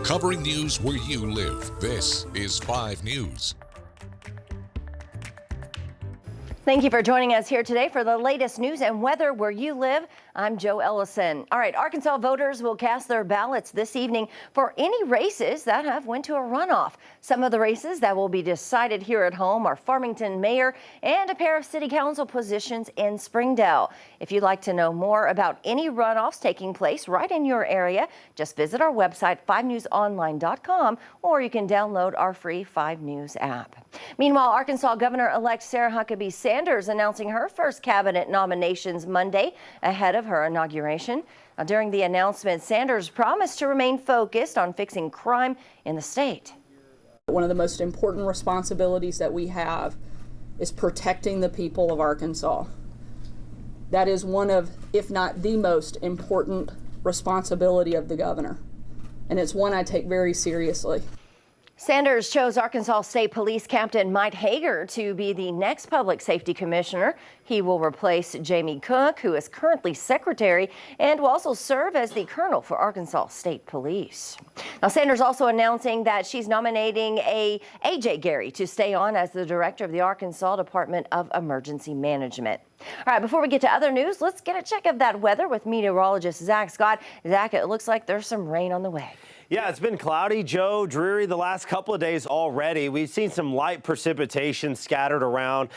Covering news where you live, this is 5 News. Thank you for joining us here today for the latest news and weather where you live. I'm Joe Ellison. All right, Arkansas voters will cast their ballots this evening for any races that have went to a runoff. Some of the races that will be decided here at home are Farmington mayor and a pair of city council positions in Springdale. If you'd like to know more about any runoffs taking place right in your area, just visit our website, 5newsonline.com, or you can download our free 5 News app. Meanwhile, Arkansas Governor-elect Sarah Huckabee Sanders announcing her first cabinet nominations Monday ahead of her inauguration. Now, during the announcement, Sanders promised to remain focused on fixing crime in the state. One of the most important responsibilities that we have is protecting the people of Arkansas. That is one of, if not the most important responsibility of the governor, and it's one I take very seriously. Sanders chose Arkansas State Police Captain Mike Hager to be the next public safety commissioner. He will replace Jamie Cook, who is currently secretary, and will also serve as the colonel for Arkansas State Police. Now, Sanders also announcing that she's nominating A.J. Gary to stay on as the director of the Arkansas Department of Emergency Management. All right, before we get to other news, let's get a check of that weather with meteorologist Zach Scott. Zach, it looks like there's some rain on the way. Yeah, it's been cloudy, Joe, dreary the last couple of days already. We've seen some light precipitation scattered around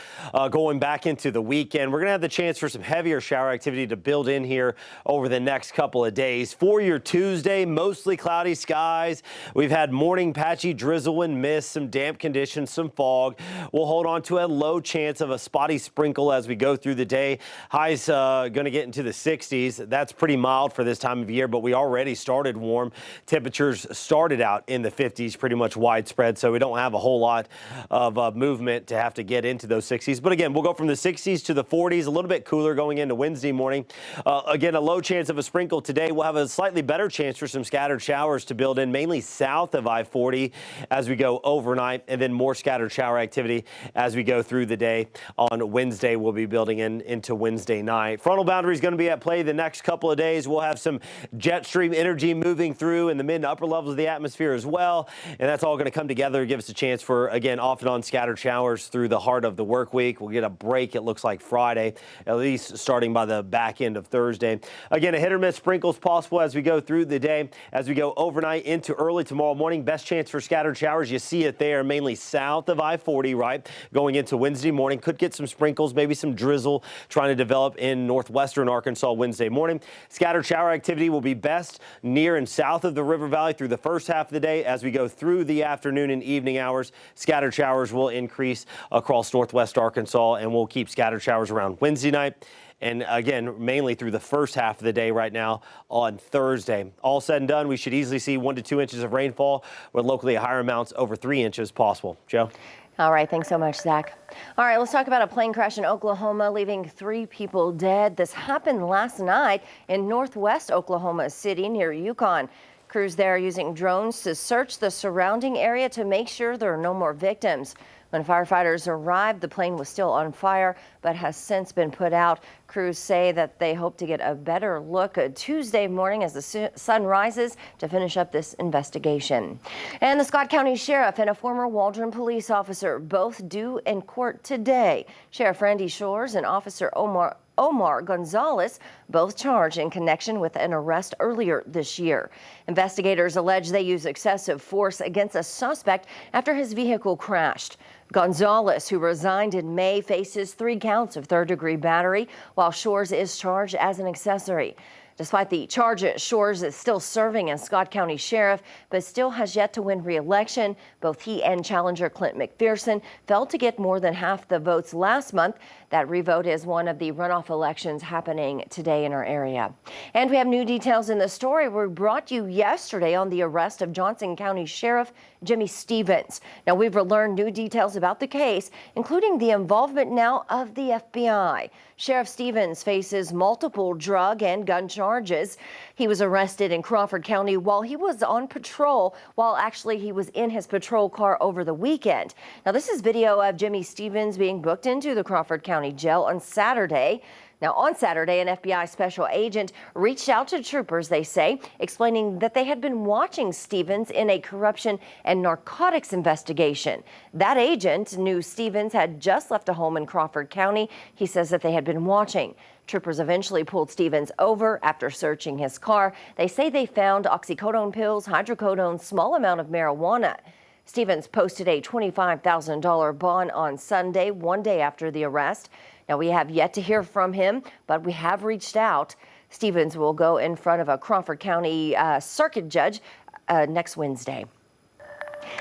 going back into the weekend. We're going to have the chance for some heavier shower activity to build in here over the next couple of days. For your Tuesday, mostly cloudy skies. We've had morning patchy drizzle and mist, some damp conditions, some fog. We'll hold on to a low chance of a spotty sprinkle as we go through the day. Highs going to get into the 60s. That's pretty mild for this time of year, but we already started warm. Temperatures started out in the 50s, pretty much widespread, so we don't have a whole lot of movement to have to get into those 60s. But again, we'll go from the 60s to the 40s, a little bit cooler going into Wednesday morning. Again, a low chance of a sprinkle today. We'll have a slightly better chance for some scattered showers to build in, mainly south of I-40 as we go overnight, and then more scattered shower activity as we go through the day. On Wednesday, we'll be building into Wednesday night. Frontal boundary is going to be at play the next couple of days. We'll have some jet stream energy moving through in the mid to upper levels of the atmosphere as well, and that's all going to come together and give us a chance for, again, off and on scattered showers through the heart of the work week. We'll get a break, it looks like Friday, at least starting by the back end of Thursday. Again, a hit or miss sprinkles possible as we go through the day. As we go overnight into early tomorrow morning, best chance for scattered showers. You see it there, mainly south of I-40, right? Going into Wednesday morning, could get some sprinkles, maybe some drizzle trying to develop in northwestern Arkansas Wednesday morning. Scattered shower activity will be best near and south of the river valley through the first half of the day. As we go through the afternoon and evening hours, scattered showers will increase across northwest Arkansas, and we'll keep scattered showers around Wednesday night. And again, mainly through the first half of the day right now on Thursday. All said and done, we should easily see 1 to 2 inches of rainfall with locally higher amounts over 3 inches possible. Joe? All right, thanks so much, Zach. All right, let's talk about a plane crash in Oklahoma, leaving 3 people dead. This happened last night in northwest Oklahoma City near Yukon. Crews there are using drones to search the surrounding area to make sure there are no more victims. When firefighters arrived, the plane was still on fire, but has since been put out. Crews say that they hope to get a better look Tuesday morning as the sun rises to finish up this investigation. And the Scott County Sheriff and a former Waldron police officer both due in court today. Sheriff Randy Shores and Officer Omar Gonzalez, both charged in connection with an arrest earlier this year. Investigators allege they used excessive force against a suspect after his vehicle crashed. Gonzalez, who resigned in May, faces 3 counts of third-degree battery, while Shores is charged as an accessory. Despite the charges, Shores is still serving as Scott County Sheriff, but still has yet to win re-election. Both he and challenger Clint McPherson failed to get more than half the votes last month. That revote is one of the runoff elections happening today in our area. And we have new details in the story we brought you yesterday on the arrest of Johnson County Sheriff Jimmy Stevens. Now, we've learned new details about the case, including the involvement now of the FBI. Sheriff Stevens faces multiple drug and gun charges charges. He was arrested in Crawford County while he was on patrol, while actually he was in his patrol car over the weekend. Now, this is video of Jimmy Stevens being booked into the Crawford County Jail on Saturday. Now, on Saturday, an FBI special agent reached out to troopers, they say, explaining that they had been watching Stevens in a corruption and narcotics investigation. That agent knew Stevens had just left a home in Crawford County. He says that they had been watching. Troopers eventually pulled Stevens over after searching his car. They say they found oxycodone pills, hydrocodone, small amount of marijuana. Stevens posted a $25,000 bond on Sunday, one day after the arrest. Now, we have yet to hear from him, but we have reached out. Stevens will go in front of a Crawford County circuit judge next Wednesday.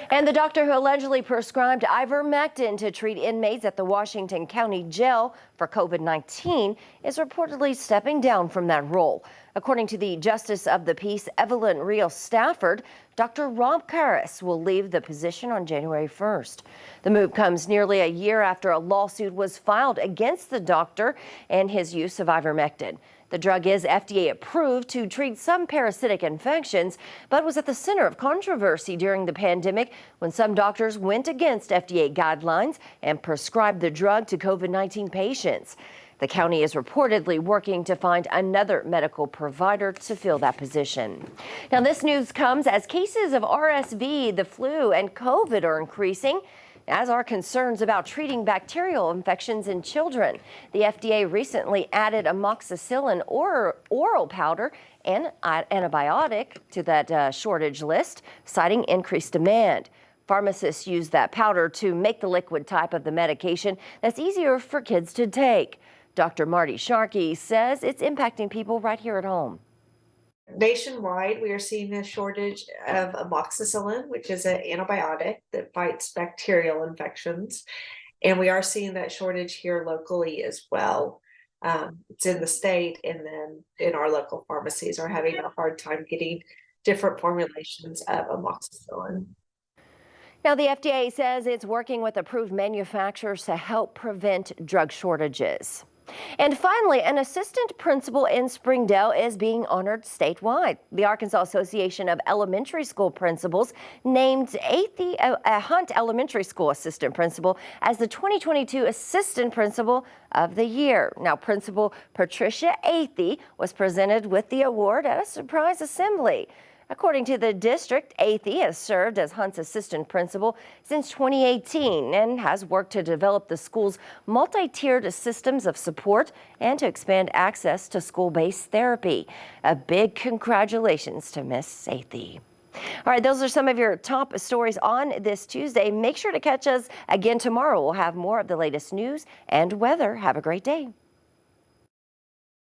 And the doctor who allegedly prescribed ivermectin to treat inmates at the Washington County Jail for COVID-19 is reportedly stepping down from that role. According to the Justice of the Peace, Evelyn Rios Stafford, Dr. Rob Karras will leave the position on January 1st. The move comes nearly a year after a lawsuit was filed against the doctor and his use of ivermectin. The drug is FDA approved to treat some parasitic infections, but was at the center of controversy during the pandemic when some doctors went against FDA guidelines and prescribed the drug to COVID-19 patients. The county is reportedly working to find another medical provider to fill that position. Now, this news comes as cases of RSV, the flu, and COVID are increasing, as are concerns about treating bacterial infections in children. The FDA recently added amoxicillin oral powder and antibiotic to that shortage list, citing increased demand. Pharmacists use that powder to make the liquid type of the medication that's easier for kids to take. Dr. Marty Sharkey says it's impacting people right here at home. Nationwide, we are seeing a shortage of amoxicillin, which is an antibiotic that fights bacterial infections. And we are seeing that shortage here locally as well. It's in the state, and then in our local pharmacies are having a hard time getting different formulations of amoxicillin. Now, the FDA says it's working with approved manufacturers to help prevent drug shortages. And finally, an assistant principal in Springdale is being honored statewide. The Arkansas Association of Elementary School Principals named Athey Hunt Elementary School Assistant Principal as the 2022 Assistant Principal of the Year. Now, Principal Patricia Athey was presented with the award at a surprise assembly. According to the district, Athey has served as Hunt's assistant principal since 2018 and has worked to develop the school's multi-tiered systems of support and to expand access to school-based therapy. A big congratulations to Miss Athey. All right, those are some of your top stories on this Tuesday. Make sure to catch us again tomorrow. We'll have more of the latest news and weather. Have a great day.